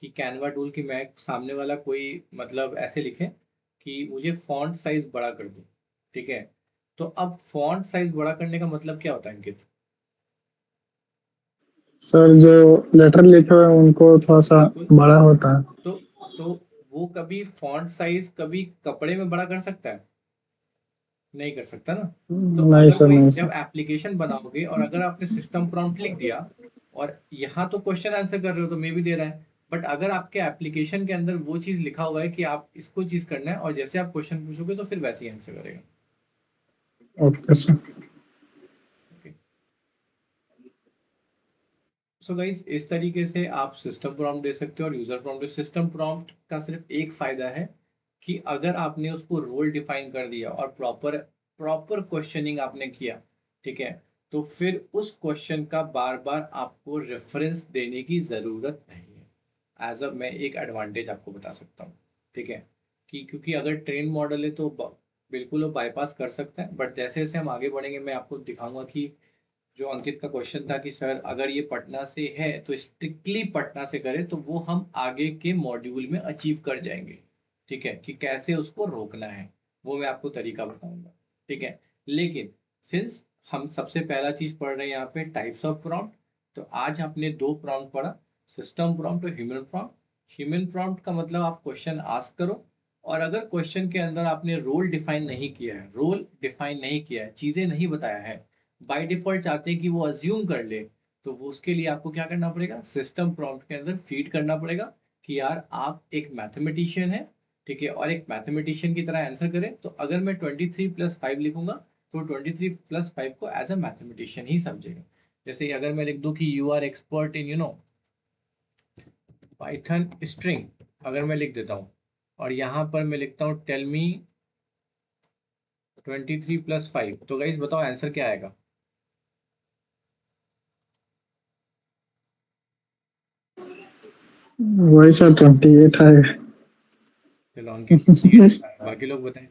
कि कैनवा टूल की मैं सामने वाला कोई मतलब ऐसे लिखे कि मुझे फॉन्ट साइज बड़ा कर दो, ठीक है, तो अब फॉन्ट साइज बड़ा करने का मतलब क्या होता है अंकित? सर, जो लेटर लिखे हुए हैं उनको थोड़ा सा बिल्कुल। बड़ा होता है। तो तो वो कभी फॉन्ट साइज कभी कपड़े में बड़ा कर सकता है? नहीं कर सकता ना। तो नहीं अगर सर, कोई नहीं जब सर। एप्लीकेशन बनाओगे और अगर आपने सिस्टम प्रॉम्प्ट लिख दिया और यहाँ तो क्वेश्चन आंसर कर रहे हो तो मे भी दे रहा है, बट अगर आपके एप्लीकेशन के अंदर वो चीज लिखा हुआ है कि आप इसको चीज करना है और जैसे आप क्वेश्चन पूछोगे तो फिर वैसे ही आंसर करेगा। Okay sir. Okay. So guys इस तरीके से आप सिस्टम प्रॉम्प्ट दे सकते हो और यूजर प्रॉम्प्ट। सिस्टम प्रॉम्प्ट का सिर्फ एक फायदा है कि अगर आपने उसको रोल डिफाइन कर दिया और प्रॉपर प्रॉपर क्वेश्चनिंग आपने किया, ठीक है, तो फिर उस क्वेश्चन का बार बार आपको रेफरेंस देने की जरूरत नहीं है। एज अ मैं एक एडवांटेज आपको बता सकता हूँ, ठीक है, कि क्योंकि अगर ट्रेन मॉडल है तो बिल्कुल वो बाईपास कर सकता है, बट जैसे जैसे हम आगे बढ़ेंगे मैं आपको दिखाऊंगा कि जो अंकित का क्वेश्चन था कि सर अगर ये पटना से है तो स्ट्रिक्टली पटना से करें तो वो हम आगे के मॉड्यूल में अचीव कर जाएंगे। ठीक है, कि कैसे उसको रोकना है वो मैं आपको तरीका बताऊंगा। ठीक है, लेकिन सिंस हम सबसे पहला चीज पढ़ रहे हैं यहाँ पे टाइप्स ऑफ प्रॉम्प्ट, तो आज आपने दो प्रॉम्प्ट पढ़ा, सिस्टम प्रॉम्प्ट और ह्यूमन प्रॉम्प्ट। ह्यूमन प्रॉम्प्ट का मतलब आप क्वेश्चन आस्क करो और अगर क्वेश्चन के अंदर आपने रोल डिफाइन नहीं किया है, रोल डिफाइन नहीं किया है, चीजें नहीं बताया है, बाय डिफॉल्ट चाहते हैं कि वो अज्यूम कर ले, तो वो उसके लिए आपको क्या करना पड़ेगा, सिस्टम प्रॉम्प्ट के अंदर फीड करना पड़ेगा कि यार आप एक मैथमेटिशियन है, ठीक है, और एक मैथमेटिशियन की तरह आंसर करें। तो अगर मैं 23+5 लिखूंगा तो 23+5 को एज अ मैथमेटिशियन ही समझेगा। जैसे अगर मैं लिख दूं कि you are expert in Python string, अगर मैं लिख देता हूँ और यहाँ पर मैं लिखता हूँ टेल मी 23+5, तो गाइस बताओ आंसर क्या आएगा? वही सर, 28 आएगा। चलो अंकित 28 लिखा है, बाकी लोग बताएं।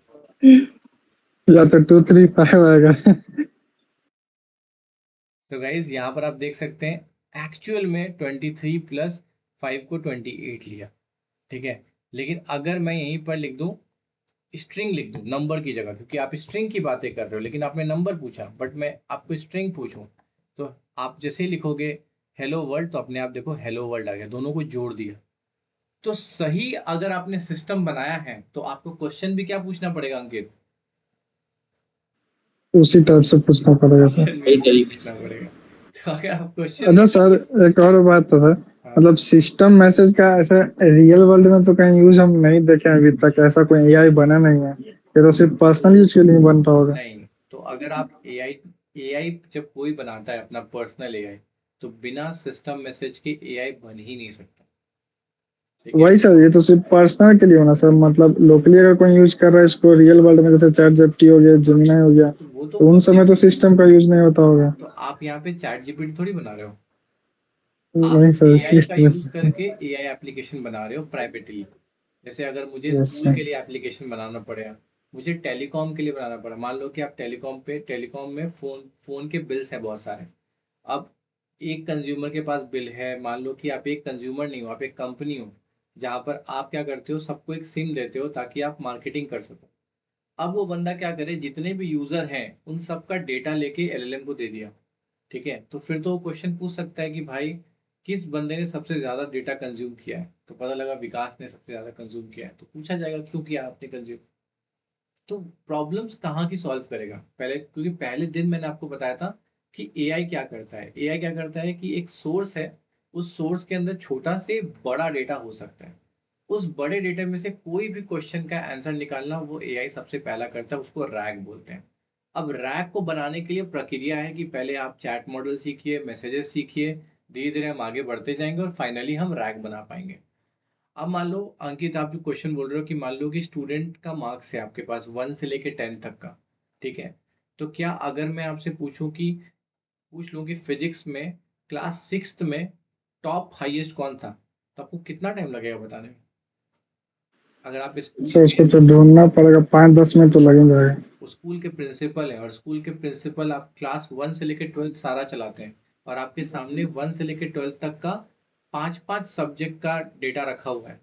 या तो 235 आएगा। तो गाइज यहाँ पर आप देख सकते हैं एक्चुअल में 23+5 को 28 लिया, ठीक है, लेकिन अगर मैं यहीं पर लिख दूं, स्ट्रिंग लिख दूं नंबर की जगह, क्योंकि आप स्ट्रिंग की बातें कर रहे हो लेकिन आपने नंबर पूछा, बट मैं आपको स्ट्रिंग पूछूं, तो आप जैसे ही लिखोगे हेलो वर्ल्ड तो अपने आप देखो हेलो वर्ल्ड आ गया, दोनों को जोड़ दिया। तो सही अगर आपने सिस्टम बनाया है तो आपको क्वेश्चन भी क्या पूछना पड़ेगा अंकित? उसी टाइप से पूछना पड़ेगा सर। क्वेश्चन भी यही वही तरीके पूछना से। पड़ेगा। तो अगर आप क्वेश्चन अच्छा नहीं सर, दोगे, एक और बात तो है, हाँ, मतलब सिस्टम मैसेज का ऐसा रियल वर्ल्ड में तो कहीं यूज हम नहीं देखे हैं अभी तक। ऐसा कोई एआई बना नहीं है, ये तो सिर्फ पर्सनल यूज के लिए बनता होगा। नहीं, तो अगर आप एआई एआई जब कोई बनाता है अपना पर्सनल एआई, तो बिना सिस्टम मैसेज के एआई बन ही नहीं सकता। ठीक है, वही सर, ये तो सिर्फ पर्सनल के लिए होना सर। मतलब लोकली अगर कोई यूज कर रहा है इसको रियल वर्ल्ड में, जैसे चैट जीपीटी हो गया, जेमिनी हो गया, तो वो तो तो उन समय पब्लिक तो यूज सिस्टम का यूज नहीं होता होगा। तो आप यहाँ पे चैट जीपीटी थोड़ी बना रहे हो, आप नहीं सर, एआई इसलिए का पूछ यूज रहा हूँ। करके एआई एप्लीकेशन बना रहे हो प्राइवेटली। जैसे अगर मुझे यस स्कूल सर। के लिए एप्लीकेशन बनाना पड़ेगा, मुझे टेलीकॉम के लिए बनाना पड़ा, मान लो कि आप टेलीकॉम में फोन फोन के बिल्स हैं बहुत सारे। अब एक कंज्यूमर के पास बिल है, मान लो कि आप एक कंज्यूमर नहीं हो, आप एक कंपनी हो, जहां पर आप क्या करते हो, सबको एक सिम देते हो ताकि आप मार्केटिंग कर सको। अब वो बंदा क्या करे, जितने भी यूजर हैं उन सबका डेटा लेके एलएलएम को दे दिया, ठीक है, तो फिर तो वो क्वेश्चन पूछ सकता है कि भाई किस बंदे ने सबसे ज्यादा डेटा कंज्यूम किया है, तो पता लगा विकास ने सबसे ज्यादा कंज्यूम किया है, तो पूछा जाएगा क्यों किया आपने कंज्यूम। तो प्रॉब्लम्स कहाँ की सॉल्व करेगा पहले, क्योंकि पहले दिन मैंने आपको बताया था कि एआई क्या करता है। एआई क्या करता है कि एक सोर्स है, उस सोर्स के अंदर छोटा से बड़ा डेटा हो सकता है, उस बड़े डेटा में से कोई भी क्वेश्चन का आंसर निकालना वो एआई सबसे पहला करता है, उसको रैग बोलते हैं। अब रैग को बनाने के लिए प्रक्रिया है कि पहले आप चैट मॉडल सीखिए, मैसेजेस सीखिए, धीरे धीरे हम आगे बढ़ते जाएंगे और फाइनली हम रैग बना पाएंगे। अब मान लो अंकित, आप जो क्वेश्चन बोल रहे हो कि मान लो कि स्टूडेंट का मार्क्स है आपके पास 1 से लेके 10 तक का, ठीक है, तो क्या अगर मैं आपसे पूछ लूं कि फिजिक्स में क्लास 6th में टॉप हाईएस्ट कौन था, तो आपको कितना टाइम लगेगा बताने में? अगर आप स्कूल सर उसको के तो ढूंढना पड़ेगा, 5-10 मिनट तो लगे जाएगा। स्कूल के प्रिंसिपल हैं, और स्कूल के प्रिंसिपल आप क्लास 1 से लेकर 12 सारा चलाते हैं, और आपके सामने 1 से लेकर 12 तक का 5-5 सब्जेक्ट का डेटा रखा हुआ है।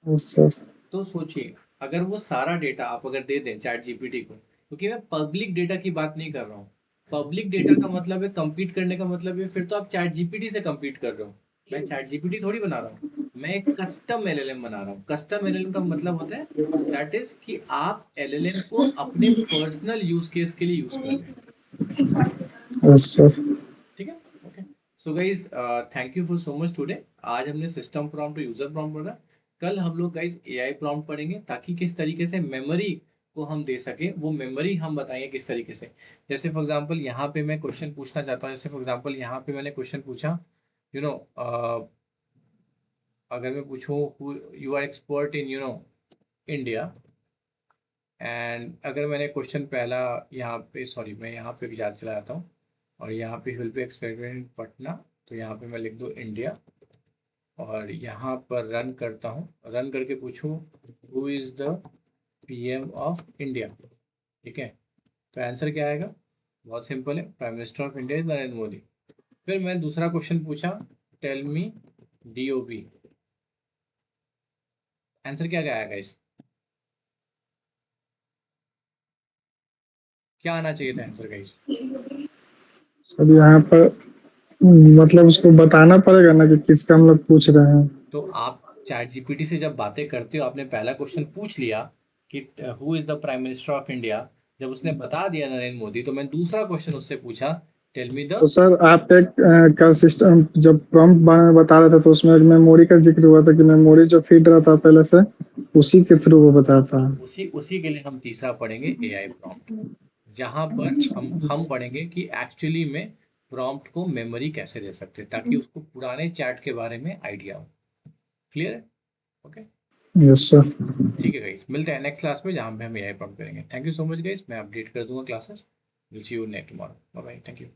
Yes sir. तो सोचिए, अगर वो सारा डेटा आप अगर दे दें चैट जीपीटी को, क्योंकि मैं पब्लिक डेटा की बात नहीं कर रहा हूँ। पब्लिक डेटा का मतलब है compete करने का मतलब है, फिर तो आप चैट जीपीटी से compete कर रहे हो। मैं चैट जीपीटी थोड़ी बना रहा हूँ, मैं एक कस्टम एलएलएम बना रहा हूँ। कस्टम एलएलएम का मतलब होता है दैट इज कि आप एलएलएम को अपने पर्सनल यूज केस के लिए यूज कर रहे हैं। Yes sir. ठीक है, okay. So guys, thank you for so much today. आज हमने सिस्टम प्रॉम्प्ट और यूजर प्रॉम्प्ट पढ़ा। कल हम लोग गाइज एआई प्रॉम्प्ट पढ़ेंगे, ताकि किस तरीके से मेमोरी को हम दे सके, वो मेमोरी हम बताएंगे किस तरीके से। जैसे फॉर एग्जांपल यहाँ पे मैं क्वेश्चन पूछना चाहता हूँ, जैसे फॉर एग्जांपल यहाँ पे मैंने क्वेश्चन पूछा, यू नो अगर मैं पूछूं you are expert in India, and अगर मैंने क्वेश्चन पहला यहाँ पे, सॉरी मैं यहाँ पे याद चला जाता हूँ, और यहाँ पे विल बी एक्सपेरिमेंट पटना, तो यहाँ पे मैं लिख दूँ इंडिया, और यहाँ पर रन करता हूँ, रन करके पूछूं who is the PM of India, ठीक है, तो आंसर क्या आएगा? बहुत सिंपल है, prime minister of India is Narendra Modi. फिर मैंने दूसरा क्वेश्चन पूछा, टेल मी डीओबी, आंसर क्या क्या आएगा? इस क्या आना चाहिए था आंसर गाइस? सर यहाँ पर मतलब उसको बताना पड़ेगा ना कि किसका हम लोग पूछ रहे हैं। तो आप चैट जीपीटी से जब बातें करते हो, आपने पहला क्वेश्चन पूछ लिया कि who is the prime minister of India, जब उसने बता दिया नरेंद्र मोदी, तो मैंने दूसरा क्वेश्चन उससे पूछा, टेल मी द। तो सर आप एक का सिस्टम जब प्रॉम्प्ट बारे में बता रहे थे तो उसमें एक मेमोरी का जिक्र हुआ था कि मेमोरी जो फीड रहता है पहले से, उसी के थ्रू वो बताता है। उसी उसी के लिए हम तीसरा पढ़ेंगे एआई प्रॉम्प्ट, जहां पर हम पढ़ेंगे कि एक्चुअली में प्रॉम्प्ट को मेमोरी कैसे दे सकते हैं, ताकि उसको पुराने चैट के बारे में आइडिया हो। क्लियर है? Okay, yes sir. ठीक है गाइस, मिलते हैं नेक्स्ट क्लास में जहां पे हम एआई प्रॉम्प्ट करेंगे। Thank you so much guys, मैं अपडेट कर दूंगा classes. Will see you next tomorrow. Bye bye, thank you.